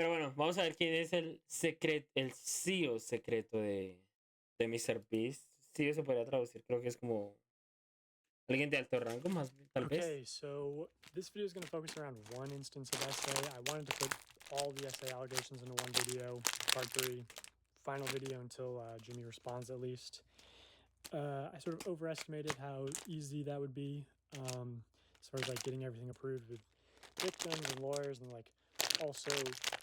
Pero bueno, vamos a ver quién es el CEO secreto de MrBeast. CEO se podría traducir, creo que es como alguien de alto rango, más tal vez. Okay, so this video is going to focus around one instance of essay. I wanted to put all the essay allegations into one video, part 3, final video until Jimmy responds at least. I sort of overestimated how easy that would be, as far as like getting everything approved with victims and lawyers, and like also,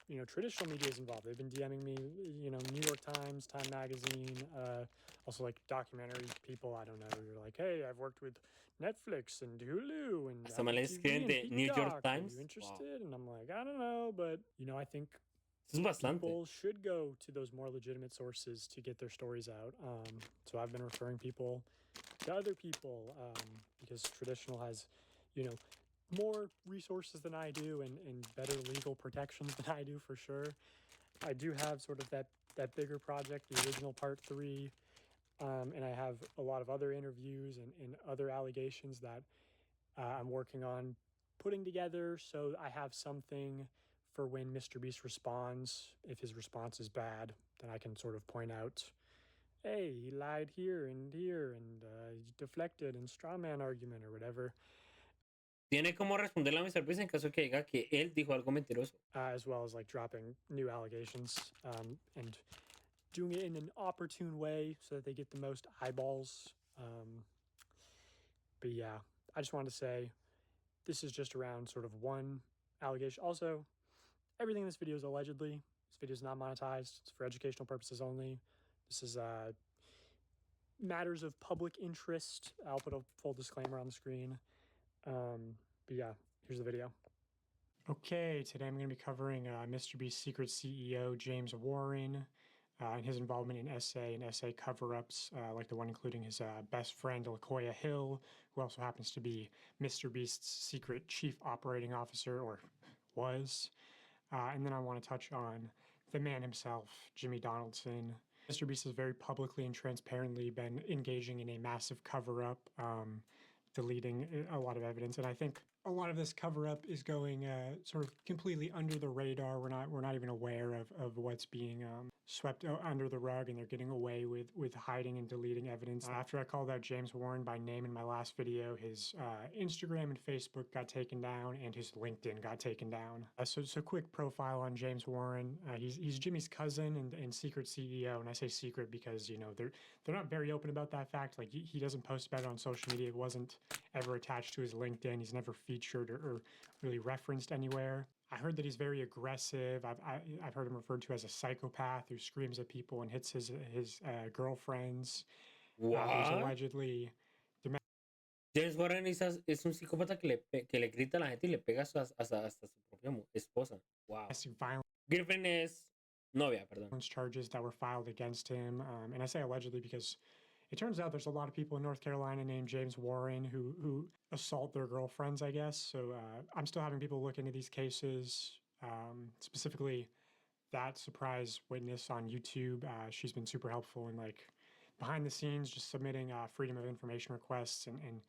you know, traditional media is involved. They've been DMing me, you know, New York Times, Time Magazine, also like documentary people. I don't know. You're like, hey, I've worked with Netflix and Hulu and Hasta me Apple le TV escriben and de New York Peacock. Are Times. you Wow. interested? And I'm like, I don't know, but you know, I think Eso es bastante. people should go to those more legitimate sources to get their stories out. So I've been referring people to other people, because traditional has, you know, more resources than I do, and better legal protections than I do for sure. I do have sort of that bigger project, the original part 3, and I have a lot of other interviews and other allegations that I'm working on putting together, so I have something for when MrBeast responds. If his response is bad, then I can sort of point out, hey, he lied here and he deflected and strawman argument or whatever. Tiene como responderle a MrBeast en caso que diga que él dijo algo mentiroso. As well as like dropping new allegations, and doing it in an opportune way so that they get the most eyeballs. But yeah, I just wanted to say this is just around sort of one allegation. Also, everything in this video is allegedly. This video is not monetized. It's for educational purposes only. This is matters of public interest. I'll put a full disclaimer on the screen. But yeah, here's the video. Okay, today I'm going to be covering MrBeast's secret CEO, James Warren, and his involvement in essay and essay cover-ups, like the one including his best friend, LaKoya Hill, who also happens to be MrBeast's secret chief operating officer, or was. And then I want to touch on the man himself, Jimmy Donaldson. MrBeast has very publicly and transparently been engaging in a massive cover-up, deleting a lot of evidence, and I think a lot of this cover-up is going sort of completely under the radar. We're not even aware of what's being swept under the rug, and they're getting away with hiding and deleting evidence. After I called out James Warren by name in my last video, his Instagram and Facebook got taken down, and his LinkedIn got taken down. So quick profile on James Warren. He's Jimmy's cousin and secret CEO, and I say secret because, you know, they're not very open about that fact. Like he doesn't post about it on social media. It wasn't ever attached to his LinkedIn. He's never featured or really referenced anywhere. I heard that he's very aggressive. I've heard him referred to as a psychopath who screams at people and hits his girlfriends. He's allegedly James Warren es un psicópata que le grita a la gente y le pega hasta su propia esposa. Wow. Girlfriend es novia, perdón. Charges that were filed against him, and I say allegedly because it turns out there's a lot of people in North Carolina named James Warren who assault their girlfriends, I guess. So I'm still having people look into these cases, specifically that surprise witness on YouTube. She's been super helpful in like behind the scenes, just submitting freedom of information requests and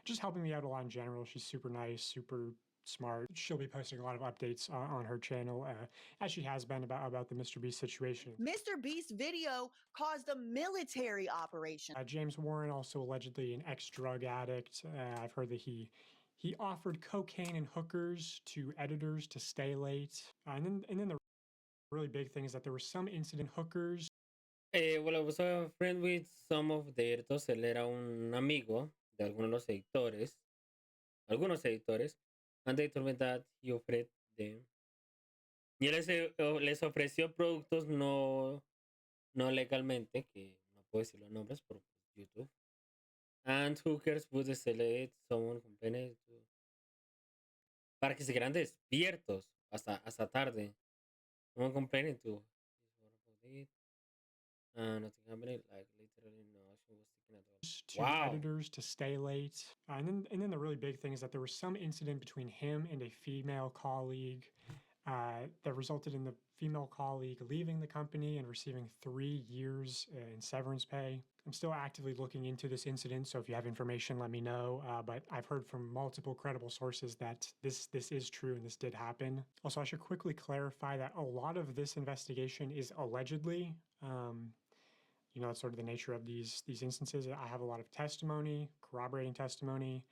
just helping me out a lot in general. She's super nice, super smart. She'll be posting a lot of updates on her channel, as she has been about the MrBeast situation. MrBeast video caused a military operation. James Warren, also allegedly an ex-drug addict. I've heard that he offered cocaine and hookers to editors to stay late. And then the really big thing is that there were some incident hookers. Well, I was a friend with some of the editors. Él era un amigo de algunos editores. And they told me that he offered them. Y él les ofreció productos no legalmente, que no puedo decir los nombres por YouTube. And hookers would select someone company para que se quedaran despiertos hasta tarde. Someone company to nothing happened, like literally no action was taken at all. To editors to stay late. And then the really big thing is that there was some incident between him and a female colleague. that resulted in the female colleague leaving the company and receiving 3 years in severance pay. I'm still actively looking into this incident, so if you have information, let me know. But I've heard from multiple credible sources that this is true and this did happen. Also, I should quickly clarify that a lot of this investigation is allegedly. You know, that's sort of the nature of these instances. I have a lot of testimony, corroborating testimony.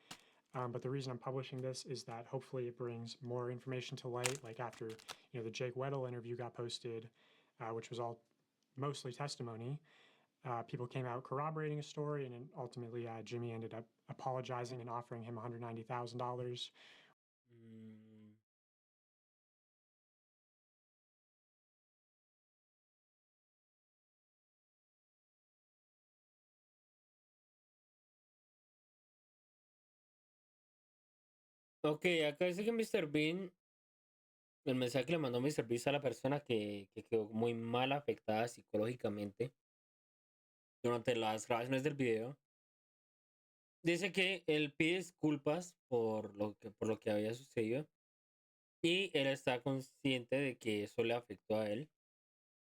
But the reason I'm publishing this is that hopefully it brings more information to light. Like after, you know, the Jake Weddle interview got posted, which was all mostly testimony, people came out corroborating a story, and then ultimately Jimmy ended up apologizing and offering him $190,000. Mm, Ok, acá dice que Mr. Bean, el mensaje que le mandó Mr. Beast a la persona que quedó muy mal afectada psicológicamente durante las grabaciones del video, dice que él pide disculpas por lo que había sucedido y él está consciente de que eso le afectó a él.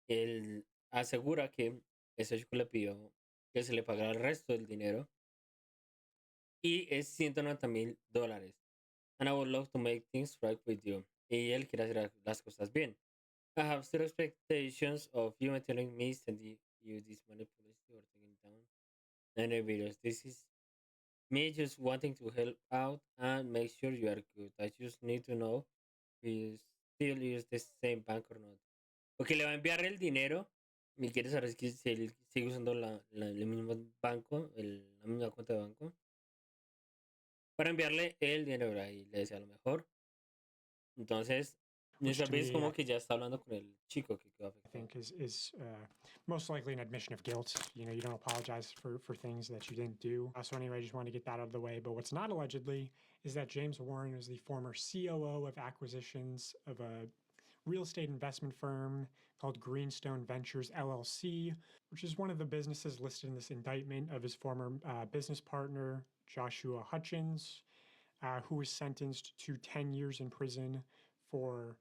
Él asegura que ese chico le pidió que se le pagara el resto del dinero y es $190,000. And I would love to make things right with you. Y él quiere hacer las cosas bien. I have zero expectations of you telling me sending you this money publicity or taking down any videos. This is me just wanting to help out and make sure you are good. I just need to know if you still use the same bank or not. Ok, le va a enviar el dinero y quiere saber si él sigue usando el mismo banco, la misma cuenta de banco, para enviarle el dinero y le desea lo mejor. Entonces, Which Mr. to Beast me, como que ya está hablando con el chico que quedó I afectado. think is most likely an admission of guilt. You know, you don't apologize for things that you didn't do. So anyway, I just wanted to get that out of the way. But what's not allegedly is that James Warren is the former COO of acquisitions of a real estate investment firm called Greenstone Ventures LLC, which is one of the businesses listed in this indictment of his former business partner, Joshua Hutchins, who was sentenced to 10 years in prison for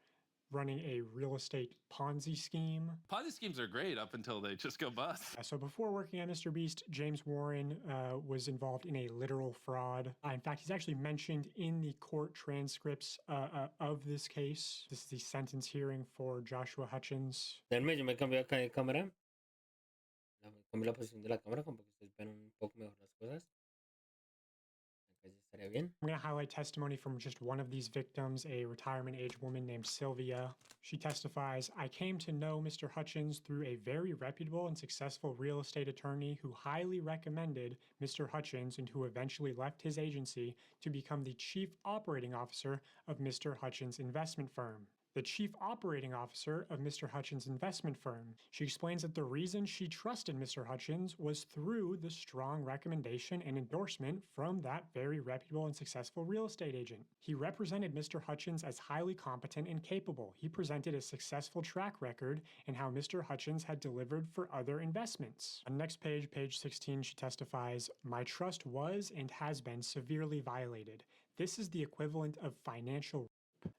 running a real estate Ponzi scheme. Ponzi schemes are great up until they just go bust. So before working at MrBeast, James Warren was involved in a literal fraud. In fact, he's actually mentioned in the court transcripts of this case. This is the sentence hearing for Joshua Hutchins. Denme, yo me cambio acá de cámara. Cambio la posición de la cámara como que ustedes ven un poco mejor las cosas. Acá ya estaría bien. I'm going to highlight testimony from just one of these victims, a retirement age woman named Sylvia. She testifies, I came to know Mr. Hutchins through a very reputable and successful real estate attorney who highly recommended Mr. Hutchins and who eventually left his agency to become the chief operating officer of Mr. Hutchins' investment firm. The chief operating officer of Mr. Hutchins' investment firm. She explains that the reason she trusted Mr. Hutchins was through the strong recommendation and endorsement from that very reputable and successful real estate agent. He represented Mr. Hutchins as highly competent and capable. He presented a successful track record in how Mr. Hutchins had delivered for other investments. On the next page, page 16, she testifies, my trust was and has been severely violated. This is the equivalent of financial.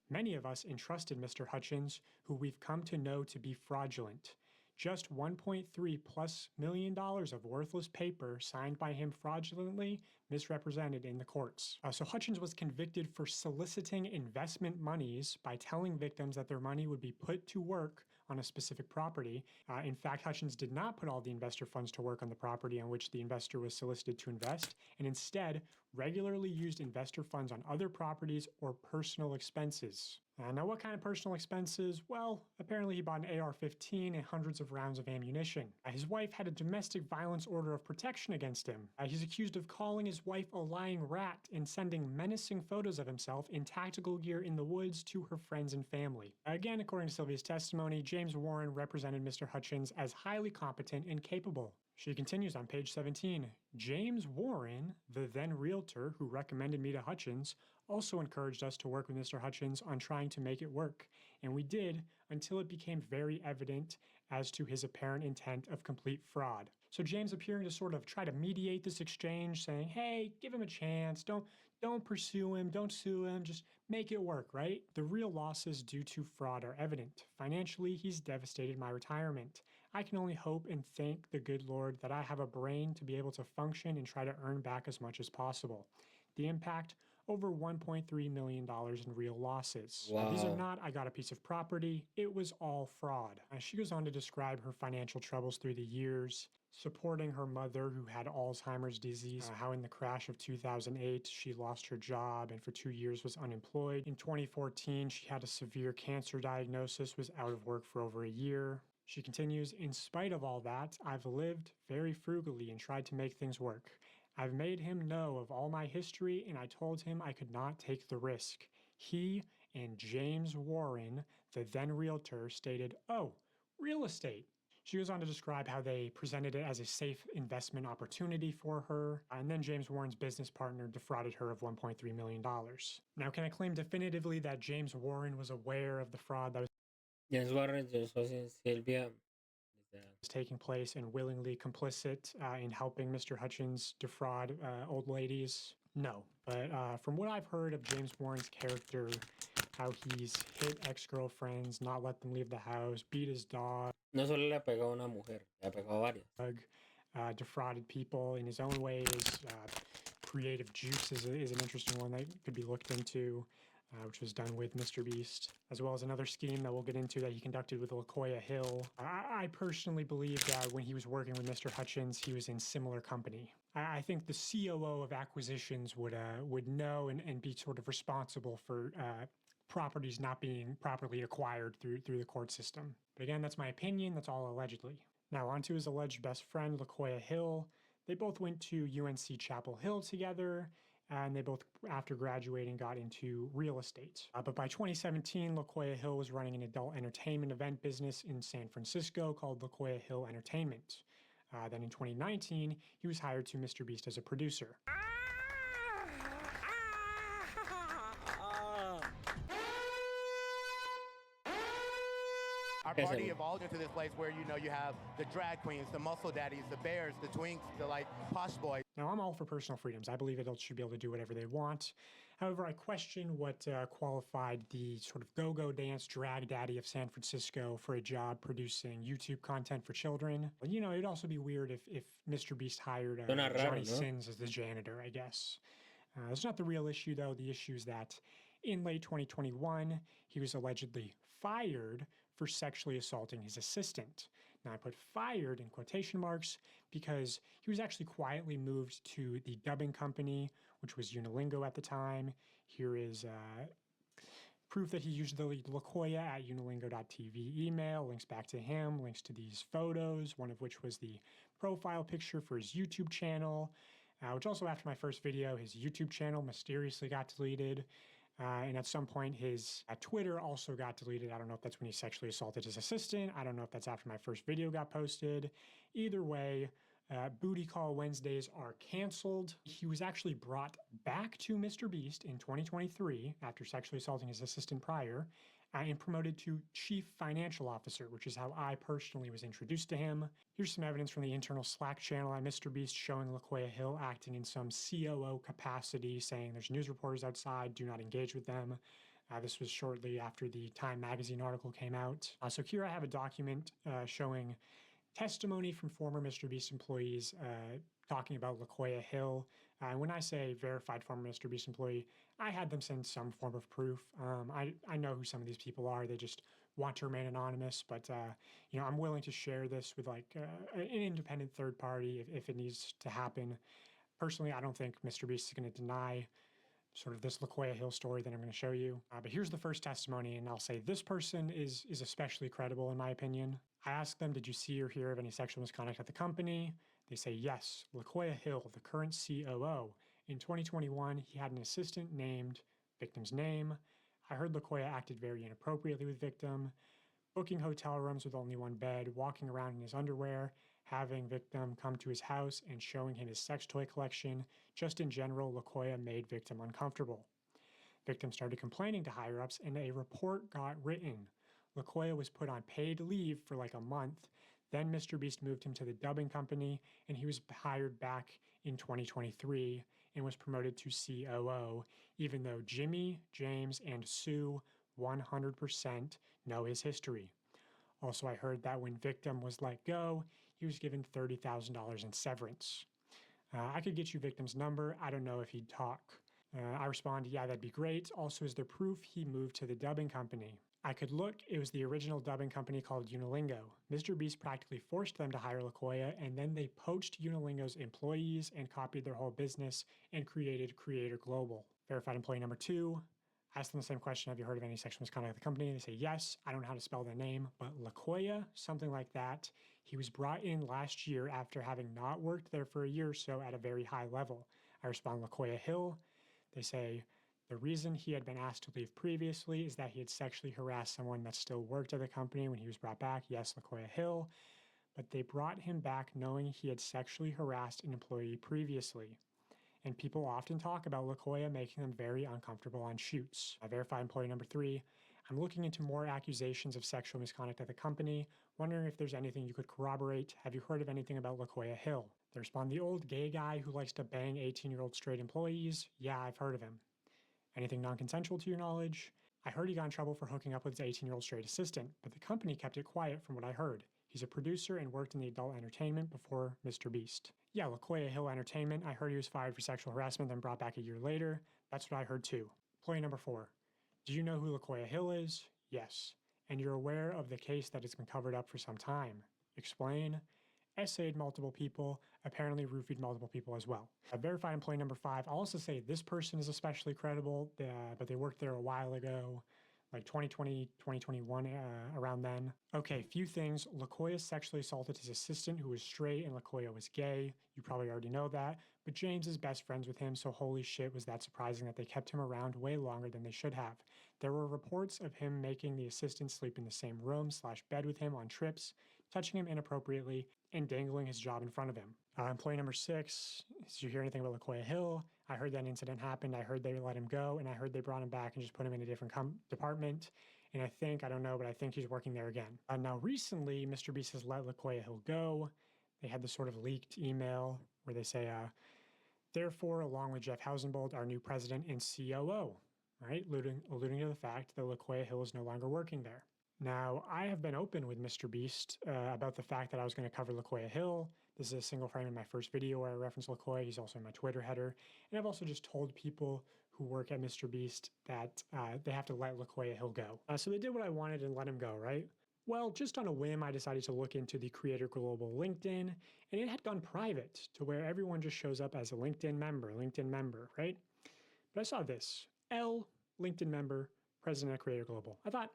Many of us entrusted Mr. Hutchins, who we've come to know to be fraudulent. Just $1.3+ million of worthless paper signed by him fraudulently misrepresented in the courts. So Hutchins was convicted for soliciting investment monies by telling victims that their money would be put to work on a specific property. In fact, Hutchins did not put all the investor funds to work on the property on which the investor was solicited to invest, and instead regularly used investor funds on other properties or personal expenses. Now, what kind of personal expenses? Well, apparently he bought an AR-15 and hundreds of rounds of ammunition. His wife had a domestic violence order of protection against him. He's accused of calling his wife a lying rat and sending menacing photos of himself in tactical gear in the woods to her friends and family. Again, according to Sylvia's testimony, James Warren represented Mr. Hutchins as highly competent and capable. She continues on page 17. James Warren, the then realtor who recommended me to Hutchins, also encouraged us to work with Mr. Hutchins on trying to make it work. And we did until it became very evident as to his apparent intent of complete fraud. So James appearing to sort of try to mediate this exchange, saying, hey, give him a chance, don't pursue him, don't sue him, just make it work, right? The real losses due to fraud are evident. Financially, he's devastated my retirement. I can only hope and thank the good Lord that I have a brain to be able to function and try to earn back as much as possible. The impact, over $1.3 million in real losses. Wow. These are not, I got a piece of property, it was all fraud. She goes on to describe her financial troubles through the years, supporting her mother who had Alzheimer's disease, how in the crash of 2008 she lost her job and for 2 years was unemployed. In 2014 she had a severe cancer diagnosis, was out of work for over a year. She continues, in spite of all that, I've lived very frugally and tried to make things work. I've made him know of all my history and I told him I could not take the risk. He and James Warren, the then realtor, stated, oh, real estate. She goes on to describe how they presented it as a safe investment opportunity for her, and then James Warren's business partner defrauded her of $1.3 million. Now, can I claim definitively that James Warren was aware of the fraud that was James Warren, yo soy Silvia. taking place and willingly complicit in helping Mr. Hutchins defraud old ladies? No. But from what I've heard of James Warren's character, how he's hit ex-girlfriends, not let them leave the house, beat his dog, No solo le pegó a una mujer, le pegó a varias. defrauded people in his own ways. Creative Juice is an interesting one that could be looked into, which was done with MrBeast, as well as another scheme that we'll get into that he conducted with LaKoya Hill. I personally believe that when he was working with Mr. Hutchins, he was in similar company. I think the COO of acquisitions would know and be sort of responsible for properties not being properly acquired through the court system. But again, that's my opinion. That's all allegedly. Now, on to his alleged best friend, LaKoya Hill. They both went to UNC Chapel Hill together, and they both, after graduating, got into real estate. But by 2017, LaKoya Hill was running an adult entertainment event business in San Francisco called LaKoya Hill Entertainment. Then in 2019, he was hired to MrBeast as a producer. Our party evolved into this place where, you know, you have the drag queens, the muscle daddies, the bears, the twinks, the like posh boys. Now, I'm all for personal freedoms. I believe adults should be able to do whatever they want. However, I question what qualified the sort of go-go dance drag daddy of San Francisco for a job producing YouTube content for children. You know, it'd also be weird if MrBeast hired Johnny Sins as the janitor, I guess. That's not the real issue, though. The issue is that in late 2021, he was allegedly fired for sexually assaulting his assistant. Now, I put fired in quotation marks because he was actually quietly moved to the dubbing company, which was Unilingo at the time. Here is proof that he used the LaKoya at unilingo.tv email, links back to him, links to these photos, one of which was the profile picture for his YouTube channel, which also after my first video, his YouTube channel mysteriously got deleted. And at some point, his Twitter also got deleted. I don't know if that's when he sexually assaulted his assistant. I don't know if that's after my first video got posted. Either way, Booty Call Wednesdays are canceled. He was actually brought back to MrBeast in 2023 after sexually assaulting his assistant prior, and promoted to Chief Financial Officer, which is how I personally was introduced to him. Here's some evidence from the internal Slack channel at MrBeast showing LaKoya Hill acting in some COO capacity, saying there's news reporters outside, do not engage with them. This was shortly after the Time magazine article came out. So here I have a document showing testimony from former MrBeast employees talking about LaKoya Hill. And when I say verified former MrBeast employee, I had them send some form of proof. I know who some of these people are. They just want to remain anonymous, but you know, I'm willing to share this with like an independent third party if it needs to happen. Personally, I don't think MrBeast is going to deny sort of this LaKoya Hill story that I'm going to show you. But here's the first testimony, and I'll say this person is especially credible in my opinion. I asked them, did you see or hear of any sexual misconduct at the company? They say yes. LaKoya Hill, the current COO. In 2021, he had an assistant named victim's name. I heard LaKoya acted very inappropriately with victim, booking hotel rooms with only one bed, walking around in his underwear, having victim come to his house and showing him his sex toy collection. Just in general, LaKoya made victim uncomfortable. Victims started complaining to higher-ups, and a report got written. LaQuoya was put on paid leave for like a month. Then MrBeast moved him to the dubbing company, and he was hired back in 2023 and was promoted to COO, even though Jimmy, James, and Sue 100% know his history. Also, I heard that when Victim was let go, he was given $30,000 in severance. I could get you Victim's number. I don't know if he'd talk. I respond, yeah, that'd be great. Also, is there proof he moved to the dubbing company? I could look. It was the original dubbing company called Unilingo. MrBeast practically forced them to hire LaQuoya, and then they poached Unilingo's employees and copied their whole business and created Creator Global. Verified employee number 2. Asked them the same question, have you heard of any sexual misconduct at the company? They say yes. I don't know how to spell the name, but LaQuoya, something like that. He was brought in last year after having not worked there for a year or so at a very high level. I respond, LaQuoya Hill. They say the reason he had been asked to leave previously is that he had sexually harassed someone that still worked at the company when he was brought back. Yes, LaQuoya Hill. But they brought him back knowing he had sexually harassed an employee previously. And people often talk about LaQuoya making them very uncomfortable on shoots. I verified employee number 3. I'm looking into more accusations of sexual misconduct at the company, wondering if there's anything you could corroborate. Have you heard of anything about LaQuoya Hill? They respond, the old gay guy who likes to bang 18-year-old straight employees? Yeah, I've heard of him. Anything non-consensual to your knowledge? I heard he got in trouble for hooking up with his 18-year-old straight assistant, but the company kept it quiet from what I heard. He's a producer and worked in the adult entertainment before MrBeast. Yeah, LaQuoya Hill Entertainment. I heard he was fired for sexual harassment, then brought back a year later. That's what I heard too. Employee number 4. Do you know who LaQuoya Hill is? Yes. And you're aware of the case that has been covered up for some time. Explain. Essayed multiple people, apparently roofied multiple people as well. Verified employee number 5. I'll also say this person is especially credible, but they worked there a while ago, like 2020, 2021, around then. Okay, few things. LaQuoya sexually assaulted his assistant who was straight and LaQuoya was gay. You probably already know that, but James is best friends with him, so holy shit, was that surprising that they kept him around way longer than they should have. There were reports of him making the assistant sleep in the same room / bed with him on trips, touching him inappropriately, and dangling his job in front of him. Employee number 6, did you hear anything about LaQuoya Hill? I heard that incident happened. I heard they let him go, and I heard they brought him back and just put him in a different department. And I don't know, but I think he's working there again. Now, recently, MrBeast has let LaQuoya Hill go. They had this sort of leaked email where they say, therefore, along with Jeff Hausenbold, our new president and COO, right? Alluding to the fact that LaQuoya Hill is no longer working there. Now, I have been open with MrBeast about the fact that I was going to cover LaQuoya Hill. This is a single frame in my first video where I reference LaQuoya. He's also in my Twitter header. And I've also just told people who work at MrBeast that they have to let LaQuoya Hill go. So they did what I wanted and let him go, right? Well, just on a whim, I decided to look into the Creator Global LinkedIn, and it had gone private to where everyone just shows up as a LinkedIn member, right? But I saw this, L, LinkedIn member, president of Creator Global. I thought,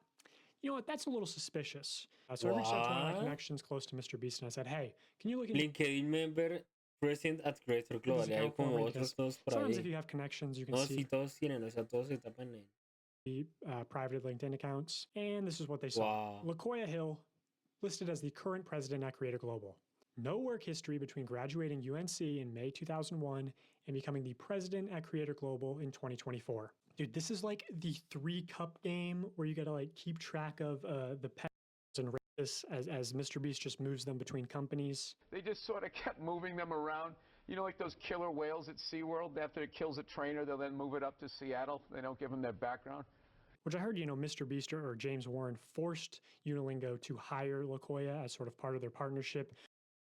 you know what, that's a little suspicious. So I reached out to one of my What? connections close to MrBeast and I said, hey, can you look into LinkedIn member, present at Creator Global. this Y hay account for como me? otros Because todos por sometimes ahí. if you have connections, you can No, see sí, todos tienen, o sea, todos se tapan en. the private LinkedIn accounts. And this is what they saw. Wow. LaQuoya Hill, listed as the current president at Creator Global. No work history between graduating UNC in May 2001 and becoming the president at Creator Global in 2024. Dude, this is like the 3-cup game where you gotta like keep track of the pets and races as MrBeast just moves them between companies. They just sort of kept moving them around. You know, like those killer whales at SeaWorld, after it kills a trainer, they'll then move it up to Seattle. They don't give them their background. Which I heard, you know, MrBeast or James Warren forced Unilingo to hire LaQuoya as sort of part of their partnership.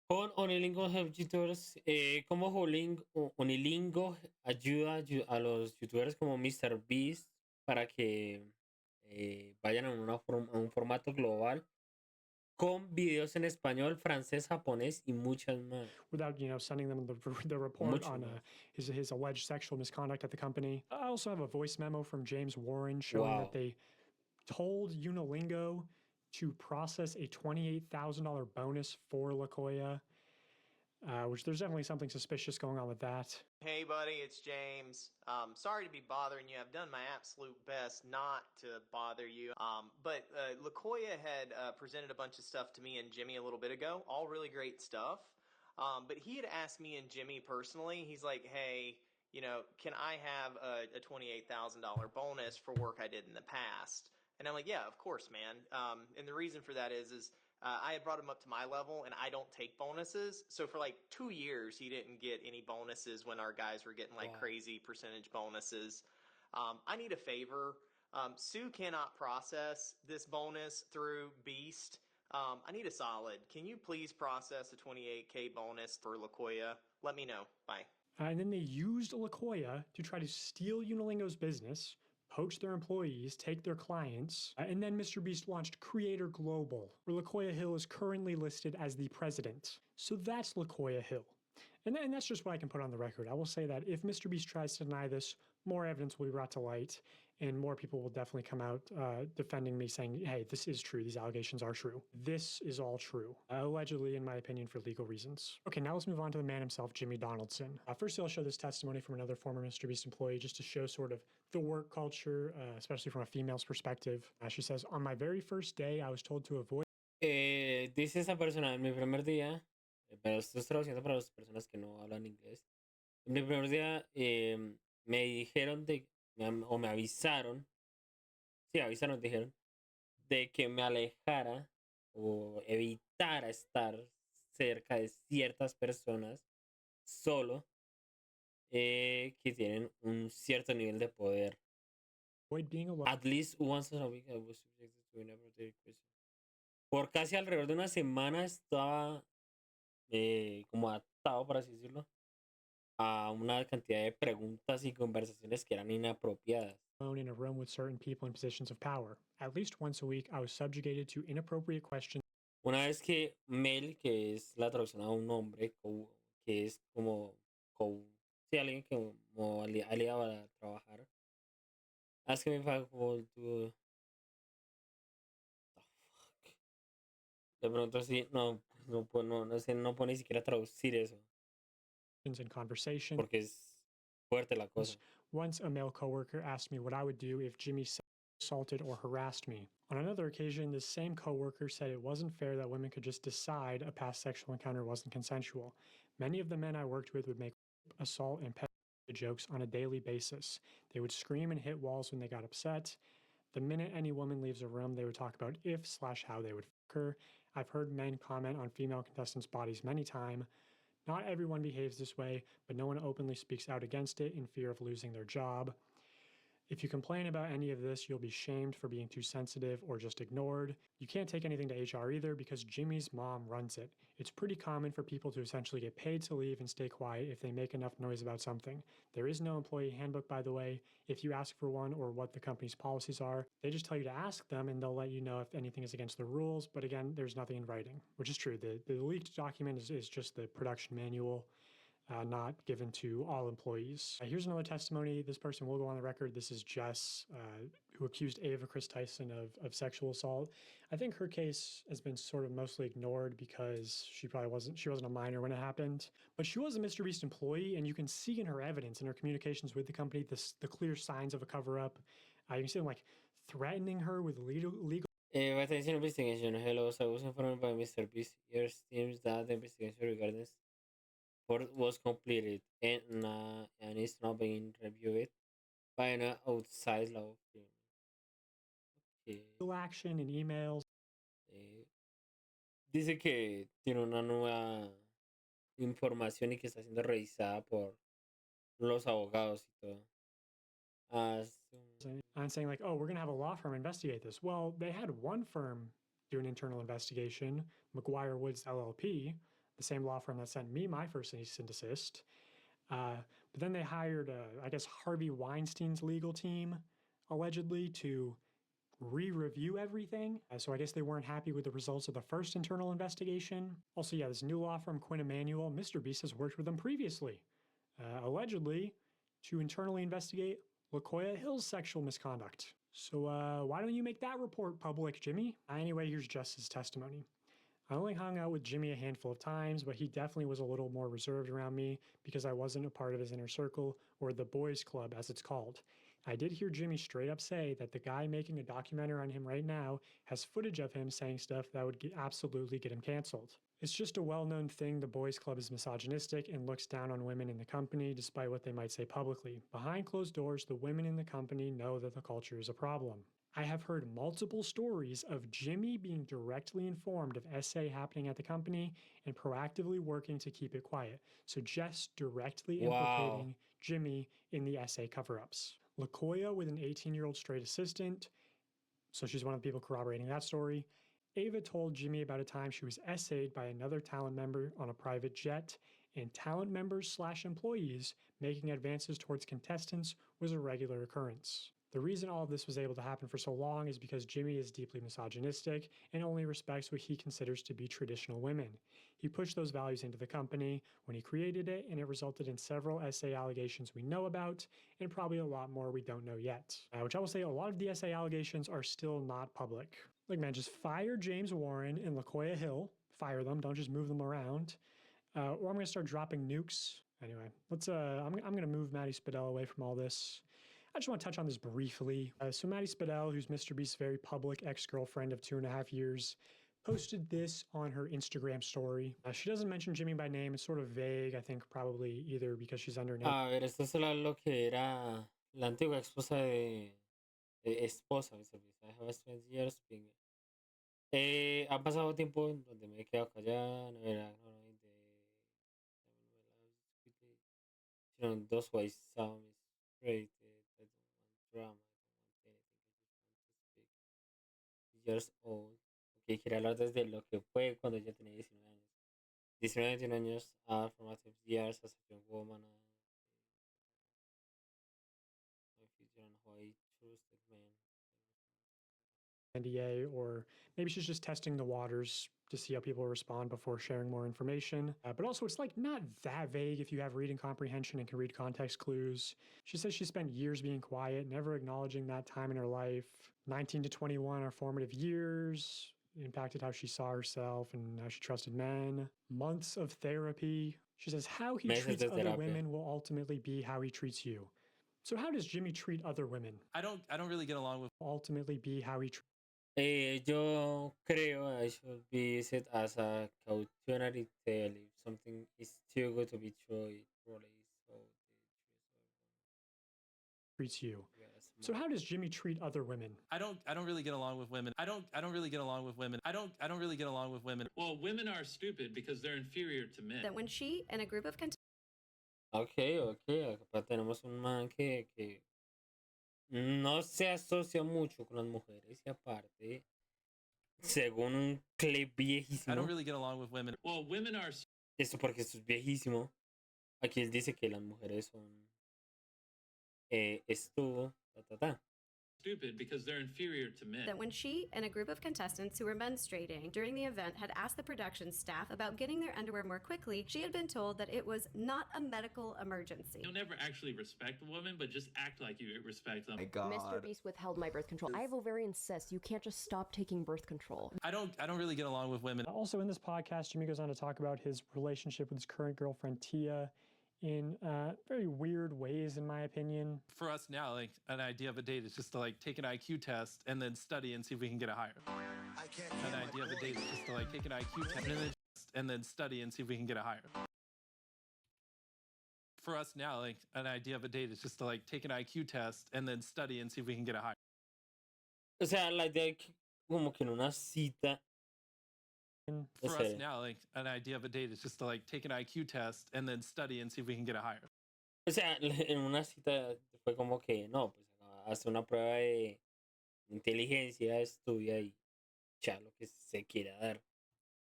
Con Unilingo Help YouTubers, ¿cómo Unilingo ayuda a los youtubers como MrBeast para que vayan a un formato global con videos en español, francés, japonés y muchas más? Without, you know, sending them the report on his alleged sexual misconduct at the company. I also have a voice memo from James Warren showing that they told Unilingo to process a $28,000 bonus for LaQuoya, which there's definitely something suspicious going on with that. Hey buddy, it's James. Sorry to be bothering you. I've done my absolute best not to bother you. But LaQuoya had presented a bunch of stuff to me and Jimmy a little bit ago. All really great stuff. But he had asked me and Jimmy personally. He's like, hey, you know, can I have a $28,000 bonus for work I did in the past? And I'm like, yeah, of course, man. And the reason for that is I had brought him up to my level, and I don't take bonuses. So for like 2 years, he didn't get any bonuses when our guys were getting like crazy percentage bonuses. I need a favor. Sue cannot process this bonus through Beast. I need a solid. Can you please process a 28K bonus for LaKoya? Let me know. Bye. And then they used LaKoya to try to steal Unilingo's business, poach their employees, take their clients, and then MrBeast launched Creator Global, where LaKoya Hill is currently listed as the president. So that's LaKoya Hill. And that's just what I can put on the record. I will say that if MrBeast tries to deny this, more evidence will be brought to light, and more people will definitely come out defending me, saying, hey, this is true, these allegations are true. This is all true, allegedly, in my opinion, for legal reasons. Okay, now let's move on to the man himself, Jimmy Donaldson. First, I'll show this testimony from another former MrBeast employee, just to show sort of the work culture, especially from a female's perspective. She says, on my very first day, I was told to avoid... Dice esa persona, en mi primer día, pero esto es traduciendo para las personas que no hablan inglés. En mi primer día me dijeron o me avisaron, sí, avisaron, dijeron, de que me alejara o evitara estar cerca de ciertas personas solo que tienen un cierto nivel de poder. being alone. At least once a week I was subjected to an everyday question. Por casi alrededor de una semana estaba como atado, por así decirlo, a una cantidad de preguntas y conversaciones que eran inapropiadas. In a room with certain people in positions of power. At least once a week, I was subjugated to inappropriate questions. Una vez que Mel, que es la traducción a un hombre, que es como sí, alguien que como aliado a trabajar, ask me if I want to... De pronto sí, no sé, no puedo ni siquiera traducir eso. And conversation. Porque es fuerte la cosa. Once a male coworker asked me what I would do if Jimmy assaulted or harassed me. On another occasion, this same coworker said it wasn't fair that women could just decide a past sexual encounter wasn't consensual. Many of the men I worked with would make assault and pedophilia jokes on a daily basis. They would scream and hit walls when they got upset. The minute any woman leaves a room, they would talk about if/how they would fuck her. I've heard men comment on female contestants' bodies many times. Not everyone behaves this way, but no one openly speaks out against it in fear of losing their job. If you complain about any of this, you'll be shamed for being too sensitive or just ignored. You can't take anything to HR either because Jimmy's mom runs it. It's pretty common for people to essentially get paid to leave and stay quiet if they make enough noise about something. There is no employee handbook, by the way. If you ask for one or what the company's policies are, they just tell you to ask them and they'll let you know if anything is against the rules. But again, there's nothing in writing, which is true. The leaked document is just the production manual. Not given to all employees. Here's another testimony. This person will go on the record. This is Jess, who accused Ava Chris Tyson of sexual assault. I think her case has been sort of mostly ignored because she wasn't a minor when it happened. But she was a MrBeast employee, and you can see in her evidence, in her communications with the company, the clear signs of a cover-up. You can see them like threatening her with legal. Attention investigation. Hello, I was informed by MrBeast. Your seems that the investigation regarding this was completed and is now being reviewed by an outside law firm. Okay. Action and emails. Dice que tiene una nueva información y que está siendo revisada por los abogados y todo. And saying like, oh, we're going to have a law firm investigate this. Well, they had one firm do an internal investigation, McGuire Woods LLP, the same law firm that sent me my first cease and desist. But then they hired, I guess, Harvey Weinstein's legal team, allegedly, to re-review everything. So I guess they weren't happy with the results of the first internal investigation. Also, yeah, this new law firm, Quinn Emanuel, MrBeast has worked with them previously, allegedly, to internally investigate LaKoya Hill's sexual misconduct. So why don't you make that report public, Jimmy? Anyway, here's Jess's testimony. I only hung out with Jimmy a handful of times, but he definitely was a little more reserved around me because I wasn't a part of his inner circle, or the boys club as it's called. I did hear Jimmy straight up say that the guy making a documentary on him right now has footage of him saying stuff that would absolutely get him canceled. It's just a well-known thing the boys club is misogynistic and looks down on women in the company despite what they might say publicly. Behind closed doors, the women in the company know that the culture is a problem. I have heard multiple stories of Jimmy being directly informed of SA happening at the company and proactively working to keep it quiet. So just directly implicating Jimmy in the SA cover-ups. LaKoya with an 18-year-old straight assistant, so she's one of the people corroborating that story. Ava told Jimmy about a time she was essayed by another talent member on a private jet, and talent members / employees making advances towards contestants was a regular occurrence. The reason all of this was able to happen for so long is because Jimmy is deeply misogynistic and only respects what he considers to be traditional women. He pushed those values into the company when he created it, and it resulted in several SA allegations we know about, and probably a lot more we don't know yet. Which I will say, a lot of the SA allegations are still not public. Like, man, just fire James Warren and LaKoya Hill. Fire them, don't just move them around. Or I'm gonna start dropping nukes. Anyway, I'm gonna move Maddie Spadell away from all this. I just want to touch on this briefly. So Maddie Spadell, who's MrBeast's very public ex-girlfriend of 2.5 years, posted this on her Instagram story. She doesn't mention Jimmy by name. It's sort of vague, I think probably either because she's underneath. A ver, esto es lo que era la antigua esposa de esposa, MrBeast. I have spent years being. Ha pasado tiempo donde me he quedado callada, no era those who I saw me straight, I don't want drama, I don't want anything, I just want to speak. Years old. Ok, quería hablar desde lo que fue cuando ella tenía 19 años. 19, 21 años, formative years as a young woman. My future and how I trusted man. NDA, or maybe she's just testing the waters to see how people respond before sharing more information. But also, it's like not that vague if you have reading comprehension and can read context clues. She says she spent years being quiet, never acknowledging that time in her life. 19 to 21 are formative years, impacted how she saw herself and how she trusted men. Months of therapy. She says how he treats other women will ultimately be how he treats you. So how does Jimmy treat other women? I don't really get along with. Ultimately be how he treats. Yo creo I should be used as a cautionary tale. If something is too good to be true, it probably is. So treats you. So how does Jimmy treat other women? I don't really get along with women. I don't really get along with women. I don't really get along with women. Well, women are stupid because they're inferior to men. That when she and a group of Ok. Acá tenemos un man que no se asocia mucho con las mujeres y aparte, según un clip viejísimo. I don't really get along with women. Well, women are. Esto porque esto es viejísimo. Aquí él dice que las mujeres son esto, Stupid because they're inferior to men. That when she and a group of contestants who were menstruating during the event had asked the production staff about getting their underwear more quickly, she had been told that it was not a medical emergency. You'll never actually respect a woman, but just act like you respect them. My God. MrBeast withheld my birth control. I have ovarian cysts. You can't just stop taking birth control. I don't really get along with women. Also in this podcast, Jimmy goes on to talk about his relationship with his current girlfriend, Tia, in very weird ways, in my opinion. For us now, like, an idea of a date is just to like take an IQ test and then study and see if we can get a higher. An idea of a date is just to like take an IQ test and then study and see if we can get a higher. For us now, like, an idea of a date is just to like take an IQ test and then study and see if we can get a higher. O sea, la idea es como que en una cita. For us now, like, an idea of a date is just to like take an IQ test and then study and see if we can get a higher. O sea, en una cita fue como que no, pues hace una prueba de inteligencia, estudia y ya lo que se quiera dar.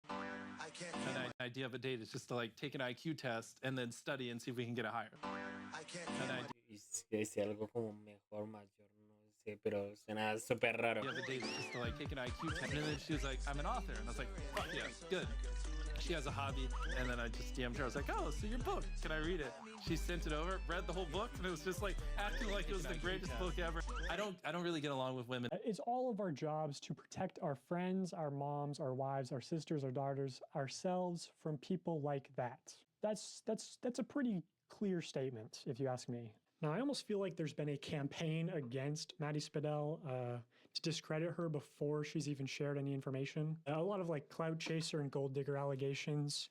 An idea of a date is just to like take an IQ test and then study and see if we can get a higher. Es algo como mejor, mayor, no sé, pero suena súper raro. The other day, just to like take an IQ test, and then she was like, "I'm an author," and I was like, "Fuck yeah, good." She has a hobby, and then I just DM'd her. I was like, "Oh, so your book? Can I read it?" She sent it over, read the whole book, and it was just like acting like it was the greatest book ever. I don't really get along with women. It's all of our jobs to protect our friends, our moms, our wives, our sisters, our daughters, ourselves from people like that. That's a pretty clear statement, if you ask me. Now, I almost feel like there's been a campaign against Maddie Spadell to discredit her before she's even shared any information. A lot of like clout chaser and gold digger allegations.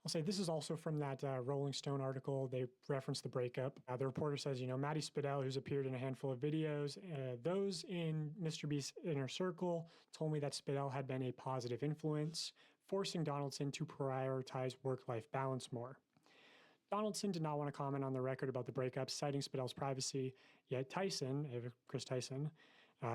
I'll say this is also from that Rolling Stone article. They referenced the breakup. The reporter says, Maddie Spadell, who's appeared in a handful of videos, those in MrBeast's inner circle told me that Spadell had been a positive influence, forcing Donaldson to prioritize work-life balance more. Donaldson did not want to comment on the record about the breakup, citing Spadell's privacy, yet Chris Tyson,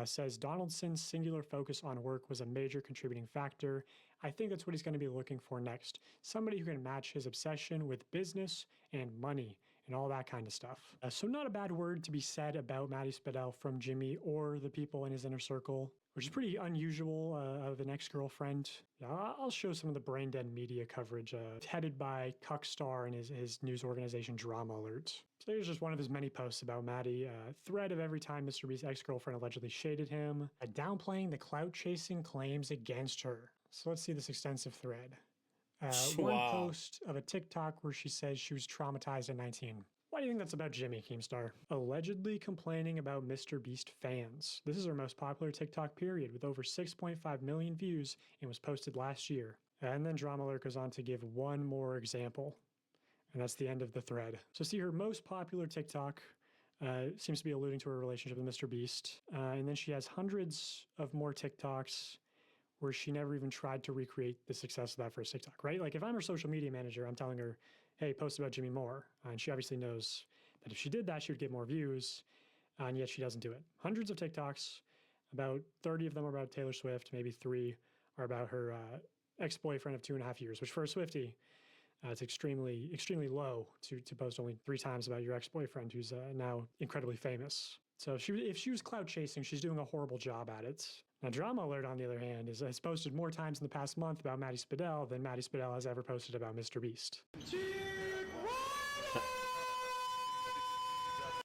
says Donaldson's singular focus on work was a major contributing factor. I think that's what he's going to be looking for next. Somebody who can match his obsession with business and money and all that kind of stuff. So not a bad word to be said about Maddie Spadell from Jimmy or the people in his inner circle, which is pretty unusual of an ex-girlfriend. I'll show some of the brain dead media coverage headed by Cuckstar and his news organization Drama Alert. So here's just one of his many posts about Maddie. Thread of every time MrBeast's ex-girlfriend allegedly shaded him, downplaying the clout-chasing claims against her. So let's see this extensive thread. One post of a TikTok where she says she was traumatized at 19. Why do you think that's about Jimmy, Keemstar? Allegedly complaining about MrBeast fans. This is her most popular TikTok period with over 6.5 million views and was posted last year. And then Drama Alert goes on to give one more example. And that's the end of the thread. So see her most popular TikTok seems to be alluding to her relationship with MrBeast. And then she has hundreds of more TikToks where she never even tried to recreate the success of that first TikTok, right? Like if I'm her social media manager, I'm telling her, hey, post about Jimmy Moore. And she obviously knows that if she did that, she would get more views, and yet she doesn't do it. Hundreds of TikToks, about 30 of them are about Taylor Swift, maybe 3 are about her ex-boyfriend of 2.5 years, which for a Swiftie, it's extremely, extremely low to post only 3 times about your ex-boyfriend who's now incredibly famous. So if she was clout chasing, she's doing a horrible job at it. Now, Drama Alert, on the other hand, has posted more times in the past month about Maddie Spadell than Maddie Spadell has ever posted about MrBeast.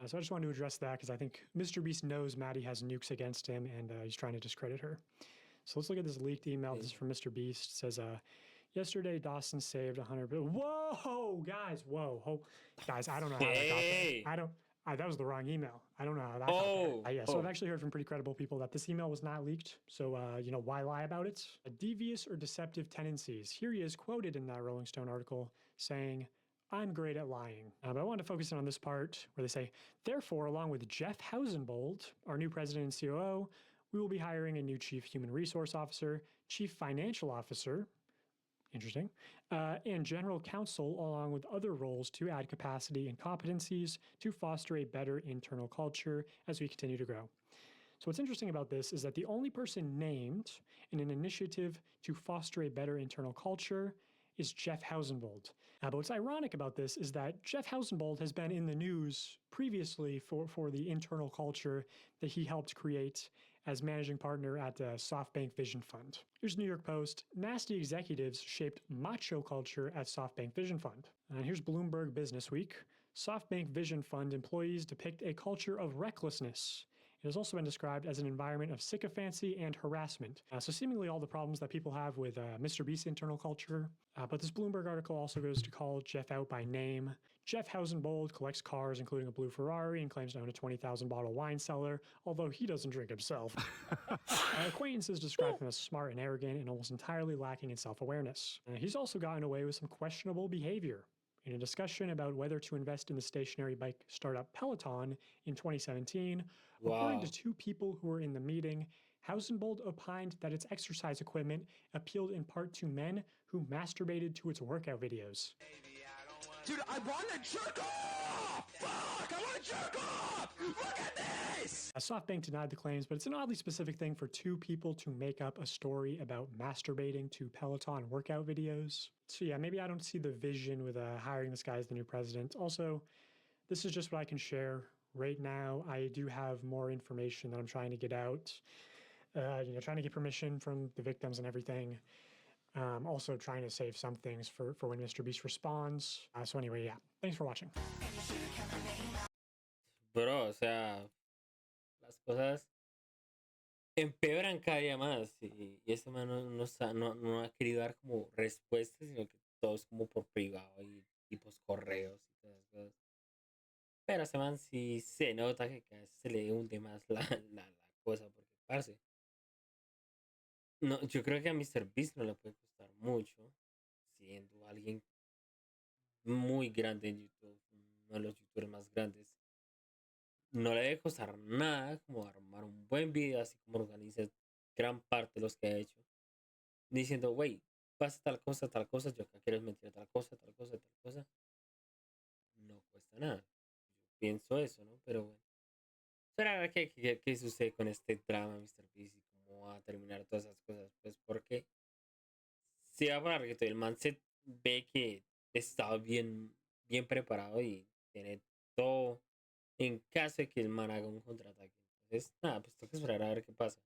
So I just wanted to address that because I think MrBeast knows Maddie has nukes against him and he's trying to discredit her. So let's look at this leaked email. This is from MrBeast. It says, yesterday, Dawson saved 100 billion. Whoa, guys, whoa. Guys, I don't know how that got there. That was the wrong email. I don't know how that got there. So I've actually heard from pretty credible people that this email was not leaked. So, why lie about it? Devious or deceptive tendencies. Here he is quoted in that Rolling Stone article saying, I'm great at lying. But I want to focus in on this part where they say, therefore, along with Jeff Hausenbold, our new president and COO, we will be hiring a new chief human resource officer, chief financial officer, interesting, and general counsel, along with other roles to add capacity and competencies to foster a better internal culture as we continue to grow. So what's interesting about this is that the only person named in an initiative to foster a better internal culture is Jeff Hausenbold. But what's ironic about this is that Jeff Hausenbold has been in the news previously for the internal culture that he helped create as managing partner at SoftBank Vision Fund. Here's New York Post. Nasty executives shaped macho culture at SoftBank Vision Fund. And here's Bloomberg Business Week. SoftBank Vision Fund employees depict a culture of recklessness. It has also been described as an environment of sycophancy and harassment. So seemingly all the problems that people have with MrBeast's internal culture. But this Bloomberg article also goes to call Jeff out by name. Jeff Hausenbold collects cars, including a blue Ferrari, and claims to own a 20,000 bottle wine cellar, although he doesn't drink himself. Acquaintances describe him as smart and arrogant and almost entirely lacking in self-awareness. He's also gotten away with some questionable behavior. In a discussion about whether to invest in the stationary bike startup Peloton in 2017, according to 2 people who were in the meeting, Hausenbold opined that its exercise equipment appealed in part to men who masturbated to its workout videos. Dude, I want to jerk off! Fuck! I want to jerk off! Look at this! SoftBank denied the claims, but it's an oddly specific thing for 2 people to make up a story about masturbating to Peloton workout videos. So yeah, maybe I don't see the vision with hiring this guy as the new president. Also, this is just what I can share right now. I do have more information that I'm trying to get out. Trying to get permission from the victims and everything. Also trying to save some things for when MrBeast responds. So anyway, yeah. Thanks for watching. Bro, o sea, las cosas empeoran cada día más y ese man no ha querido dar como respuestas, sino que todo es como por privado y tipos correos y todas esas cosas. Pero ese man sí se nota que cada vez se le hunde más la cosa, porque, parce, no, yo creo que a MrBeast no le puede costar mucho, siendo alguien muy grande en YouTube, uno de los youtubers más grandes. No le debe costar nada como armar un buen video, así como organiza gran parte de los que ha hecho, diciendo, wey, pasa tal cosa, yo acá quiero meter tal cosa, tal cosa, tal cosa. No cuesta nada. Yo pienso eso, ¿no? Pero bueno. Pero ahora qué sucede con este drama, MrBeast, y cómo va a terminar todas esas cosas. Pues porque si va para que el man se ve que está bien preparado y tiene todo en caso de que el man haga un contraataque. Entonces, nada, pues toca esperar a ver qué pasa.